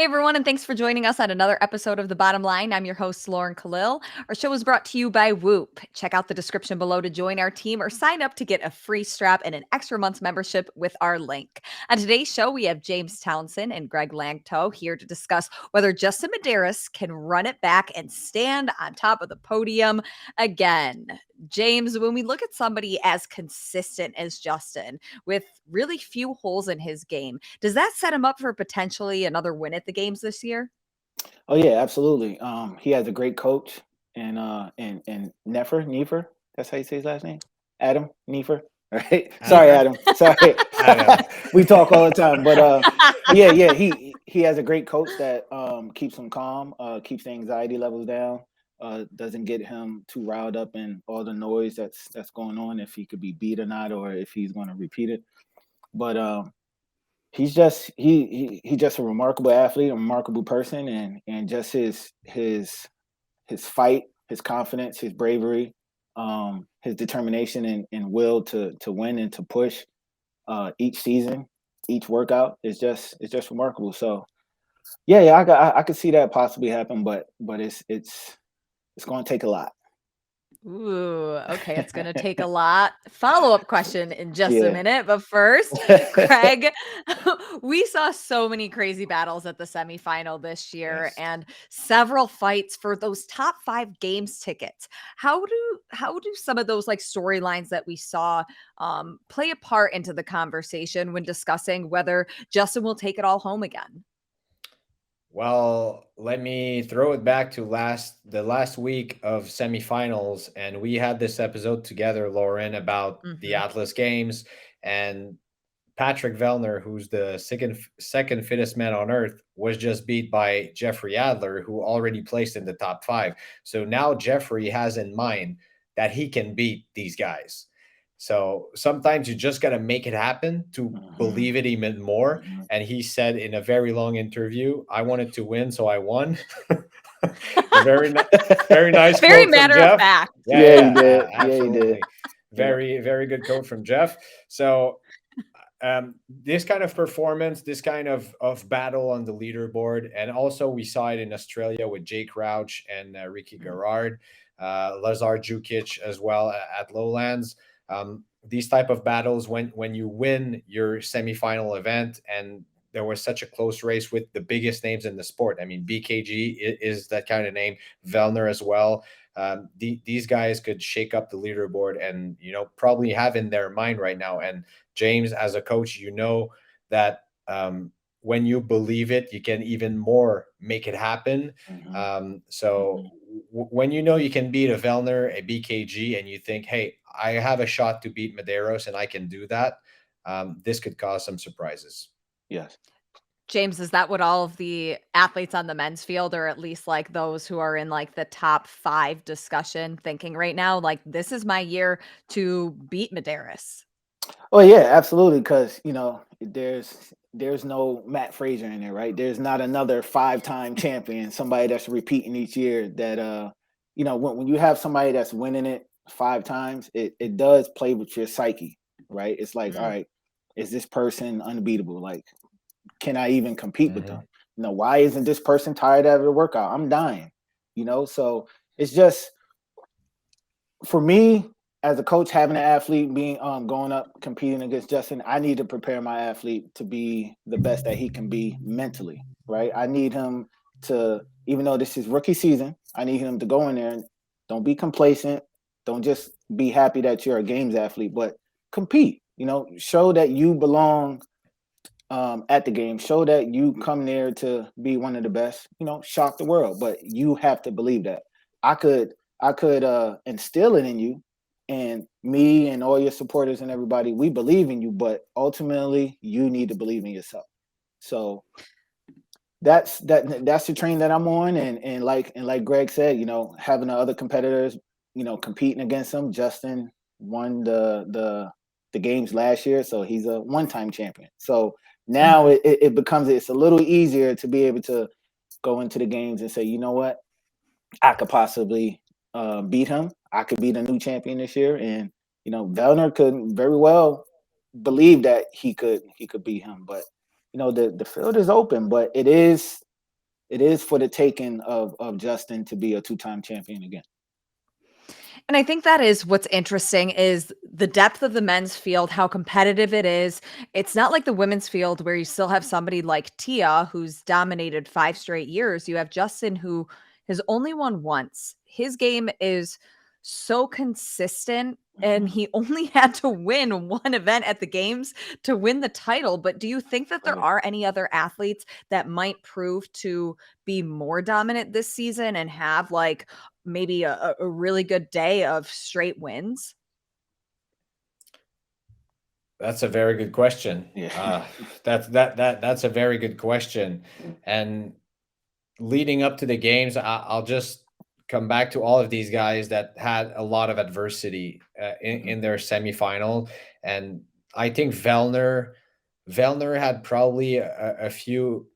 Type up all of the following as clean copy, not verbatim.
Hey everyone, and thanks for joining us on another episode of The Bottom Line. I'm your host, Lauren Kalil. Our show is brought to you by Whoop. Check out the description below to join our team or sign up to get a free strap and an extra month's membership with our link. On today's show, we have James Townsend and Greg Lanctot here to discuss whether Justin Medeiros can run it back and stand on top of the podium again. James, when we look at somebody as consistent as Justin with really few holes in his game, does that set him up for potentially another win at the games this year? Oh yeah, absolutely. He has a great coach and Nefer. That's how you say his last name, Adam Nefer. Right? Sorry, Neither. Adam. Sorry, Adam. we talk all the time, but yeah, he has a great coach that keeps him calm, keeps the anxiety levels down, doesn't get him too riled up in all the noise that's going on, if he could be beat or not, or if he's going to repeat it. But he's just a remarkable athlete, a remarkable person, and just his fight, his confidence, his bravery, his determination and will to win and to push each season, each workout is just remarkable. So yeah, I could see that possibly happen, but it's going to take a lot. Ooh, okay. It's going to take a lot. Follow-up question in just a Yeah. minute. But first, Craig, we saw so many crazy battles at the semifinal this year Yes. and several fights for those top 5 games tickets. How do some of those like storylines that we saw play a part into the conversation when discussing whether Justin will take it all home again? Well, let me throw it back to the last week of semifinals, and we had this episode together, Lauren, about the Mhm. Atlas Games and Patrick Vellner, who's the second fittest man on earth, was just beat by Jeffrey Adler, who already placed in the top 5. So now Jeffrey has in mind that he can beat these guys. So sometimes you just got to make it happen to Mhm, believe it even more. mhm. And he said in a very long interview, I wanted to win, so I won. A very nice Very quote from matter of Jeff. fact. Yeah, he Yeah, did. Yeah, he did. absolutely. Yeah. Very good quote from Jeff. So this kind of performance, this kind of battle on the leaderboard, and also we saw it in Australia with Jake Rauch and Ricky Garrard, Lazar Jukic as well at Lowlands. These type of battles, when you win your semifinal event, and there was such a close race with the biggest names in the sport. I mean, BKG is that kind of name, Vellner as well. These guys could shake up the leaderboard, and probably have in their mind right now. And James, as a coach, that when you believe it, you can even more make it happen. Mhm, So mhm. when you can beat a Vellner, a BKG, and you think, hey, I have a shot to beat Medeiros and I can do that, this could cause some surprises. Yes. James, is that what all of the athletes on the men's field, or at least like those who are in like the top 5 discussion thinking right now, like this is my year to beat Medeiros? Oh yeah, absolutely. Because there's no Matt Fraser in there, right? There's not another 5-time champion, somebody that's repeating each year. That when you have somebody that's winning it 5 times, it does play with your psyche, right? It's like, all Mm. right, is this person unbeatable? Like, can I even compete with them? Hmm. Why isn't this person tired of the workout? I'm dying. So it's just for me as a coach, having an athlete being going up competing against Justin, I need to prepare my athlete to be the best that he can be mentally, right? I need him to, even though this is rookie season, I need him to go in there and don't be complacent. Don't just be happy that you're a games athlete, but compete. Show that you belong at the game. Show that you come there to be one of the best. Shock the world, but you have to believe that. I could instill it in you, and me and all your supporters and everybody, we believe in you, but ultimately you need to believe in yourself. So that's the train that I'm on, and like Greg said, having the other competitors, competing against him. Justin won the games last year, so he's a one-time champion. So now Mhm. it becomes, it's a little easier to be able to go into the games and say, you know what, I could possibly beat him. I could be the new champion this year, and Vellner could very well believe that he could beat him. But the field is open, but it is it is for the taking of Justin to be a 2-time champion again. And I think that is what's interesting is the depth of the men's field, how competitive it is. It's not like the women's field where you still have somebody like Tia who's dominated 5 straight years. You have Justin who has only won once. His game is so consistent and he only had to win one event at the games to win the title. But do you think that there Right. are any other athletes that might prove to be more dominant this season and have like maybe a really good day of straight wins? That's a very good question. Yeah. That's a very good question. And leading up to the games, I'll just come back to all of these guys that had a lot of adversity in their semifinal, and I think Vellner had probably a few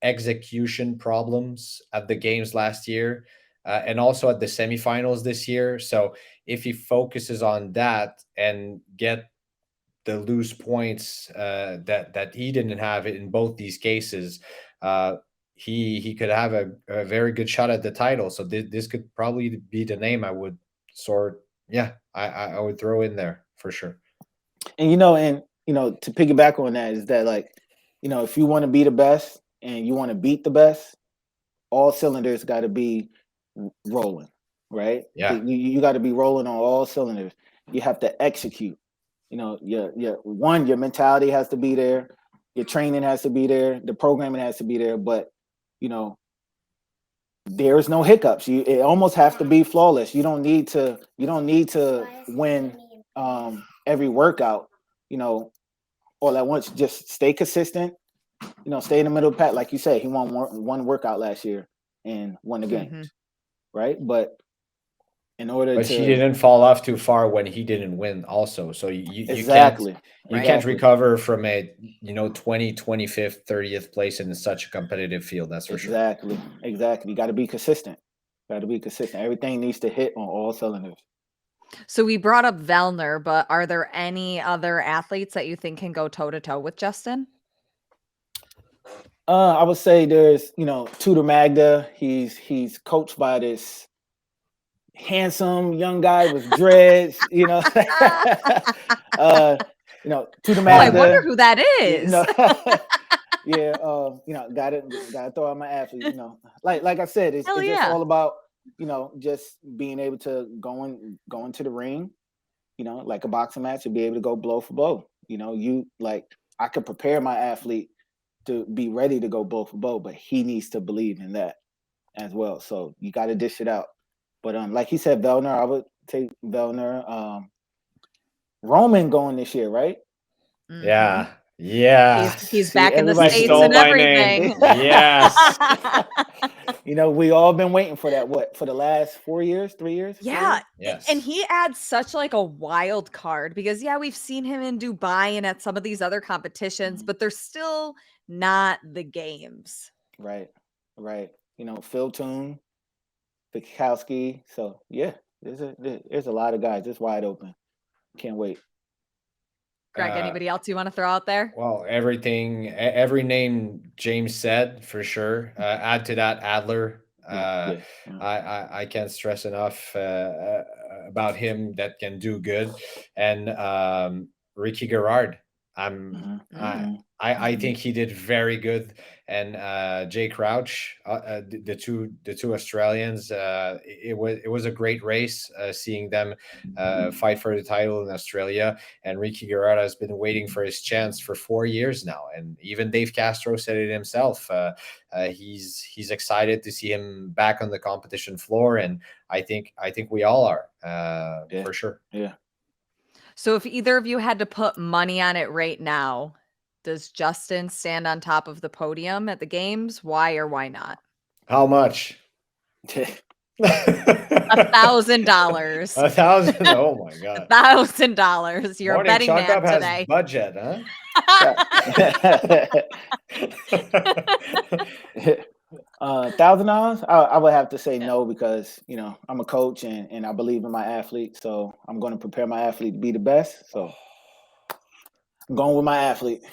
execution problems at the games last year, and also at the semifinals this year. So if he focuses on that and get the loose points that he didn't have in both these cases, he could have a very good shot at the title. So this could probably be the name I would I would throw in there for sure. And to piggyback on that is that, like, if you want to be the best and you want to beat the best, all cylinders got to be rolling, right? Yeah. You got to be rolling on all cylinders. You have to execute. Your mentality has to be there, your training has to be there, the programming has to be there, but there's no hiccups. It almost has to be flawless. You don't need to win every workout, all at once. Just stay consistent, stay in the middle of the pack. Like you said, he won one workout last year and won the games, right? But he didn't fall off too far when he didn't win also. So you exactly can't recover from a 20, 25th, 30th place in such a competitive field. That's for sure. Exactly. You got to be consistent. Everything needs to hit on all cylinders. So we brought up Vellner, but are there any other athletes that you think can go toe to toe with Justin? I would say there's Tudor Magda. He's coached by this handsome young guy with dreads. Tudor Magda. I wonder who that is. Gotta throw out my athlete. Like I said, it's just all about just being able to go into the ring, like a boxing match, and be able to go blow for blow. I could prepare my athlete to be ready to go blow for blow, but he needs to believe in that as well. So you got to dish it out. But like he said, Vellner, I would take Vellner. Roman going this year, right? Yeah. Yeah. He's back in the States and everything. Yes. We all been waiting for that, for the last 3 years? Yeah. Yes. And he adds such like a wild card because we've seen him in Dubai and at some of these other competitions, but they're still not the games. Right. Phil Toon, Pikowski. So there's a lot of guys. It's wide open. Can't wait. Greg, anybody else you want to throw out there? Well, every name James said for sure. Add to that Adler. I can't stress enough about him that can do good, and Ricky Garrard. I think he did very good, and Jay Crouch, the two Australians. It was a great race, seeing them fight for the title in Australia. And Ricky Garrard has been waiting for his chance for 4 years now, and even Dave Castro said it himself. He's excited to see him back on the competition floor, and I think we all are for sure. Yeah. So if either of you had to put money on it right now, does Justin stand on top of the podium at the games? Why or why not? How much? $1,000. $1,000. Oh my god. $1,000. You're Morning a betting Chalk man Up has today. budget, huh? $1,000. I would have to say no, because I'm a coach and I believe in my athlete, so I'm going to prepare my athlete to be the best. So I'm going with my athlete.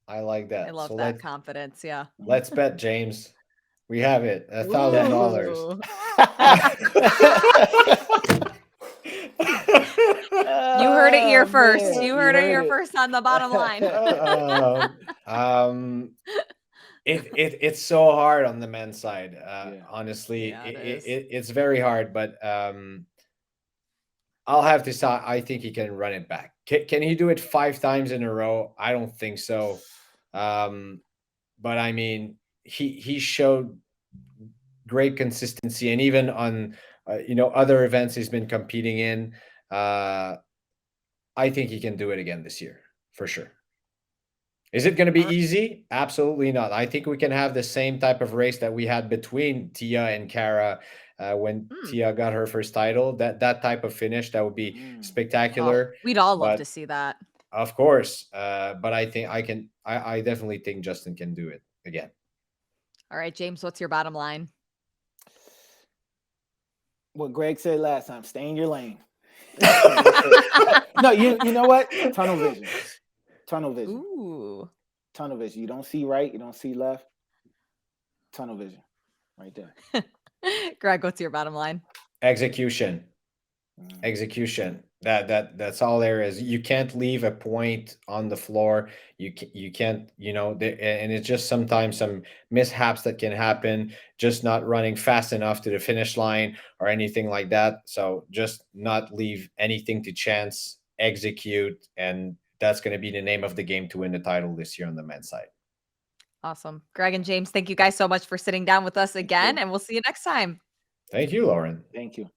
I like that. I love that confidence. Yeah. Let's bet, James. We have it. $1,000. Ooh. You You heard it here first. You heard it here first on the bottom line. It's so hard on the men's side. Yeah. Honestly, Yeah, it is. it's very hard, but I'll have to say I think he can run it back. Can he do it 5 times in a row? I don't think so. But I mean, he showed great consistency, and even on other events he's been competing in, I think he can do it again this year for sure. Is it going to be easy? Absolutely not. I think we can have the same type of race that we had between Tia and Kara when Tia got her first title. That type of finish, that would be spectacular. Oh, we'd all love But to see that. of course, but I think I definitely think Justin can do it again. All right, James, what's your bottom line? What Greg said last time, stay in your lane. No, you know what? Tunnel vision. Tunnel vision. Ooh. Tunnel vision. You don't see right, you don't see left. Tunnel vision. Right there. Greg, what's your bottom line? Execution. Execution. That's all there is. You can't leave a point on the floor. You can't, and it's just sometimes some mishaps that can happen, just not running fast enough to the finish line or anything like that. So just not leave anything to chance, execute, and that's going to be the name of the game to win the title this year on the men's side. Awesome. Greg and James, thank you guys so much for sitting down with us again, and we'll see you next time. Thank you, Lauren. Thank you.